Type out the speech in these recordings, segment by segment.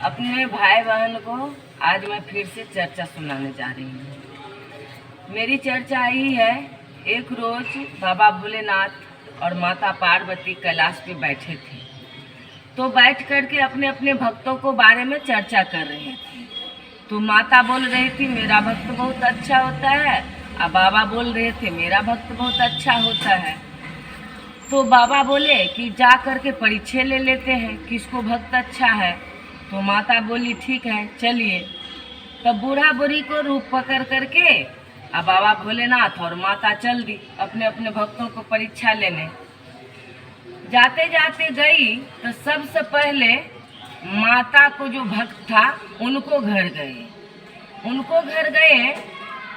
अपने भाई बहन को आज मैं फिर से चर्चा सुनाने जा रही हूँ। मेरी चर्चा यही है, एक रोज बाबा भोलेनाथ और माता पार्वती कैलाश पे बैठे थे। तो बैठ करके अपने अपने भक्तों को बारे में चर्चा कर रहे थे। तो माता बोल रही थी मेरा भक्त बहुत अच्छा होता है, और बाबा बोल रहे थे मेरा भक्त बहुत अच्छा होता है। तो बाबा बोले कि जा करके परीक्षा ले लेते हैं किसको भक्त अच्छा है। तो माता बोली ठीक है चलिए। तब बूढ़ा बूढ़ी को रूप पकड़ करके अब बाबा भोलेनाथ और माता चल दी अपने अपने भक्तों को परीक्षा लेने। जाते जाते गई तो सबसे पहले माता को जो भक्त था उनको घर गए।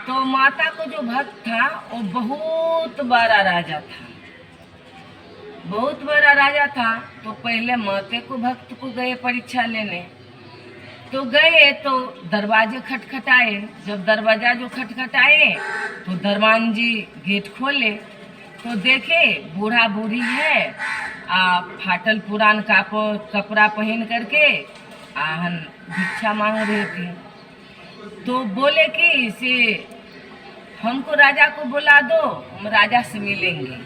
तो माता को जो भक्त था वो बहुत बड़ा राजा था। तो पहले माते को भक्त को गए परीक्षा लेने। तो गए तो दरवाजे खटखटाए। जब दरवाजा जो खटखटाए तो दरबान जी गेट खोले तो देखे बूढ़ा बूढ़ी है, फाटल पुरान कपड़ा पहन करके भिक्षा मांग रहे थे। तो बोले कि इसे हमको राजा को बुला दो, हम राजा से मिलेंगे।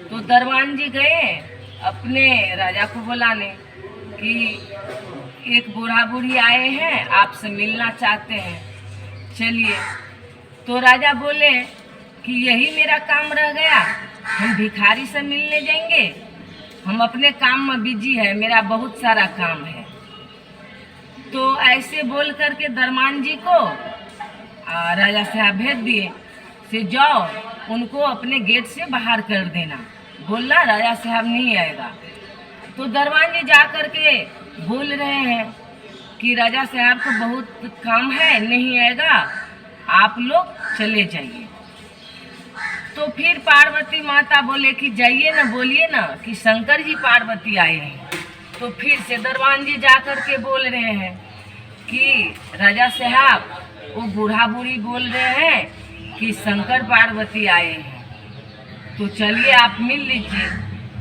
तो दरबान जी गए अपने राजा को बुलाने कि एक बूढ़ा बूढ़ी आए हैं आपसे मिलना चाहते हैं, चलिए। तो राजा बोले कि यही मेरा काम रह गया, हम भिखारी से मिलने जाएंगे, हम अपने काम में बिजी है, मेरा बहुत सारा काम है। तो ऐसे बोल करके दरबान जी को राजा साहब भेज दिए से जाओ उनको अपने गेट से बाहर कर देना, बोलना राजा साहब नहीं आएगा। तो दरबान जी जा करके बोल रहे हैं कि राजा साहब को बहुत काम है, नहीं आएगा, आप लोग चले जाइए। तो फिर पार्वती माता बोले कि जाइए ना, बोलिए ना कि शंकर जी पार्वती आए हैं। तो फिर से दरबान जी जा करके बोल रहे हैं कि राजा साहब वो बूढ़ा बूढ़ी बोल रहे हैं कि शंकर पार्वती आए हैं, तो चलिए आप मिल लीजिए।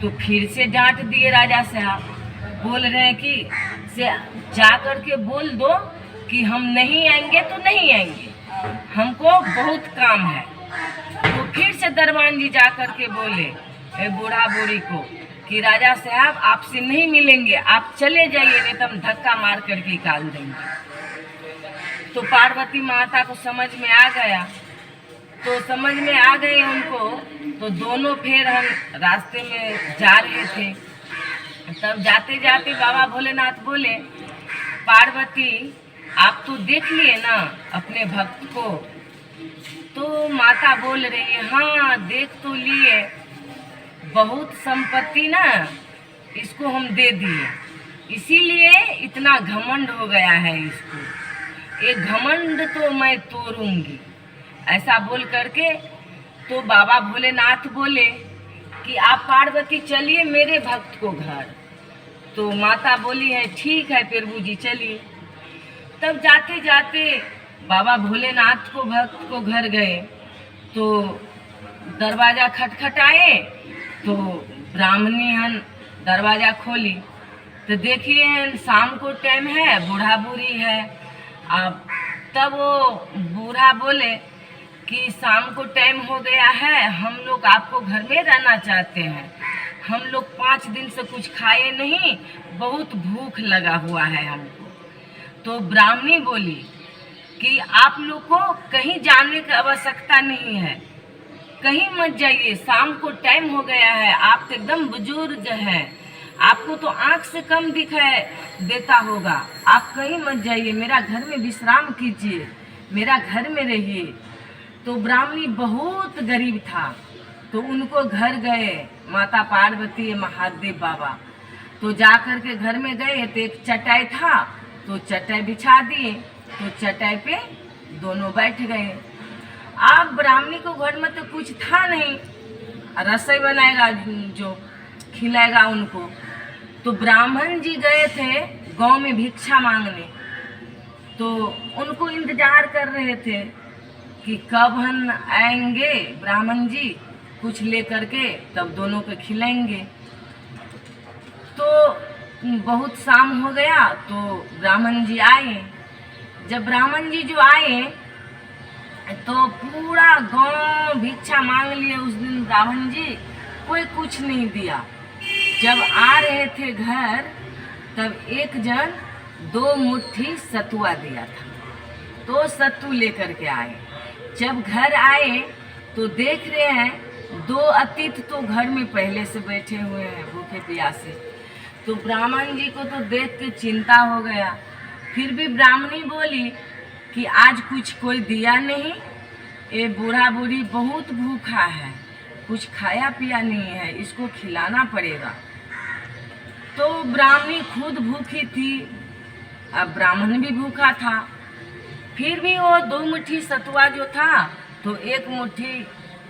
तो फिर से डांट दिए राजा साहब, बोल रहे हैं कि से जा करके बोल दो कि हम नहीं आएंगे तो नहीं आएंगे, हमको बहुत काम है। तो फिर से दरबान जी जा करके बोले बूढ़ा बूढ़ी को कि राजा साहब आपसे नहीं मिलेंगे, आप चले जाइए, नहीं तो हम धक्का मार करके निकाल देंगे। तो पार्वती माता को समझ में आ गया, तो समझ में आ गए उनको। तो दोनों फिर हम रास्ते में जा रहे थे। तब जाते जाते बाबा भोलेनाथ बोले पार्वती आप तो देख लिए ना अपने भक्त को। तो माता बोल रही है हाँ देख तो लिए, बहुत संपत्ति ना इसको हम दे दिए, इसीलिए इतना घमंड हो गया है इसको, एक घमंड तो मैं तोड़ूंगी, ऐसा बोल करके। तो बाबा भोलेनाथ बोले कि आप पार्वती चलिए मेरे भक्त को घर। तो माता बोली है ठीक है प्रभु जी चलिए। तब जाते जाते बाबा भोलेनाथ को भक्त को घर गए तो दरवाजा खटखटाए। तो ब्राह्मणी हन दरवाजा खोली तो देखिए शाम को टाइम है, बूढ़ा बूढ़ी है। अब तब वो बूढ़ा बोले कि शाम को टाइम हो गया है, हम लोग आपको घर में रहना चाहते हैं, हम लोग 5 दिन से कुछ खाए नहीं, बहुत भूख लगा हुआ है हमको। तो ब्राह्मणी बोली कि आप लोग को कहीं जाने की आवश्यकता नहीं है, कहीं मत जाइए, शाम को टाइम हो गया है, आप तो एकदम बुजुर्ग हैं, आपको तो आँख से कम दिखाई देता होगा, आप कहीं मत जाइए, मेरा घर में विश्राम कीजिए, मेरा घर में रहिए। तो ब्राह्मणी बहुत गरीब था, तो उनको घर गए माता पार्वती महादेव बाबा। तो जा कर के घर में गए तो एक चटाई था, तो चटाई बिछा दिए, तो चटाई पे दोनों बैठ गए। अब ब्राह्मणी को घर में तो कुछ था नहीं, रसोई बनाएगा जो खिलाएगा उनको। तो ब्राह्मण जी गए थे गांव में भिक्षा मांगने, तो उनको इंतजार कर रहे थे कि कब हम आएंगे ब्राह्मण जी कुछ ले करके, तब दोनों को खिलाएंगे। तो बहुत शाम हो गया तो ब्राह्मण जी आए। जब ब्राह्मण जी जो आए तो पूरा गांव भिक्षा मांग लिए। उस दिन ब्राह्मण जी कोई कुछ नहीं दिया। जब आ रहे थे घर तब एक जन 2 मुट्ठी सतुआ दिया था, तो सत्तू लेकर के आए। जब घर आए तो देख रहे हैं 2 अतिथि तो घर में पहले से बैठे हुए हैं भूखे प्यासे। तो ब्राह्मण जी को तो देख के चिंता हो गया। फिर भी ब्राह्मणी बोली कि आज कुछ कोई दिया नहीं, ये बूढ़ा बूढ़ी बहुत भूखा है, कुछ खाया पिया नहीं है, इसको खिलाना पड़ेगा। तो ब्राह्मणी खुद भूखी थी, अब ब्राह्मण भी भूखा था। फिर भी वो 2 मुट्ठी सतुआ जो था तो 1 मुट्ठी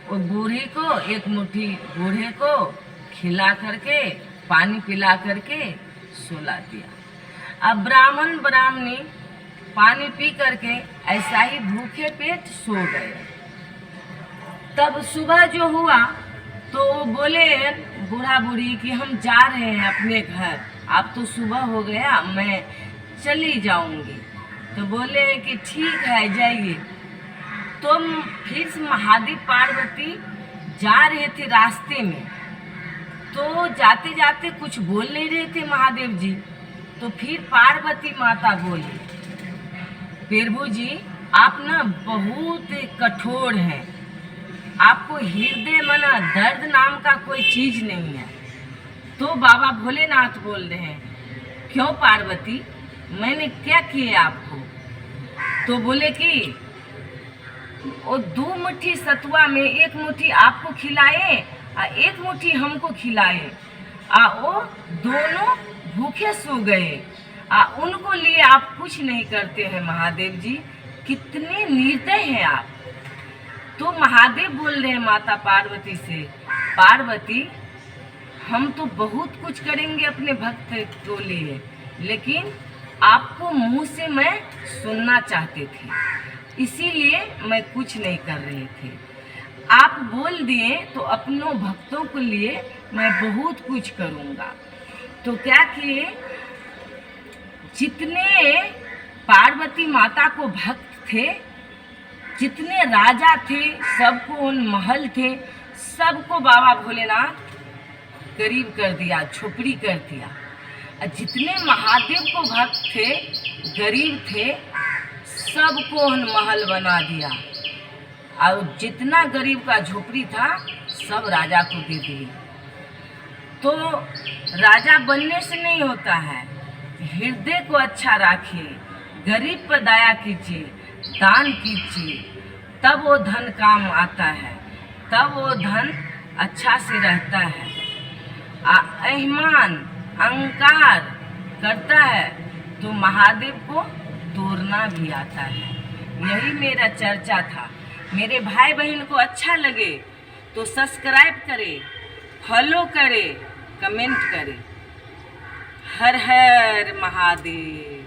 वो बूढ़ी को, 1 मुट्ठी बूढ़े को खिला करके पानी पिला करके सुला दिया। अब ब्राह्मण ब्राह्मणी पानी पी करके ऐसा ही भूखे पेट सो गए। तब सुबह जो हुआ तो बोले बूढ़ा बूढ़ी कि हम जा रहे हैं अपने घर, अब तो सुबह हो गया, मैं चली जाऊंगी। तो बोले कि ठीक है जाइए। तो फिर से महादेव पार्वती जा रहे थे रास्ते में, तो जाते जाते कुछ बोल नहीं रहे थे महादेव जी। तो फिर पार्वती माता बोली, प्रभु जी आप ना बहुत कठोर हैं, आपको हृदय मना दर्द नाम का कोई चीज नहीं है। तो बाबा भोलेनाथ बोल रहे हैं, क्यों पार्वती, मैंने क्या किया आपको? तो बोले कि वो 2 मुट्ठी सतुआ में 1 मुट्ठी आपको खिलाए और 1 मुट्ठी हमको खिलाए, वो दोनों भूखे सो गए, उनको लिए आप कुछ नहीं करते हैं महादेव जी, कितने निर्दय हैं आप। तो महादेव बोल रहे हैं माता पार्वती से, पार्वती हम तो बहुत कुछ करेंगे अपने भक्त को लिए, लेकिन आपको मुंह से मैं सुनना चाहते थे, इसीलिए मैं कुछ नहीं कर रहे थे। आप बोल दिए तो अपनों भक्तों के लिए मैं बहुत कुछ करूँगा। तो क्या किए, जितने पार्वती माता को भक्त थे, जितने राजा थे, सबको उन महल थे, सबको बाबा भोलेनाथ गरीब कर दिया, झोपड़ी कर दिया। और जितने महादेव को भक्त थे, गरीब थे, सबको उन महल बना दिया। और जितना गरीब का झोपड़ी था सब राजा को दे दिए। तो राजा बनने से नहीं होता है, हृदय को अच्छा रखिए, गरीब पर दया कीजिए, दान कीजिए, तब वो धन काम आता है, तब वो धन अच्छा से रहता है। अभिमान अहंकार करता है तो महादेव को तोड़ना भी आता है। यही मेरा चर्चा था। मेरे भाई बहन को अच्छा लगे तो सब्सक्राइब करे, फॉलो करे, कमेंट करे। हर हर महादेव।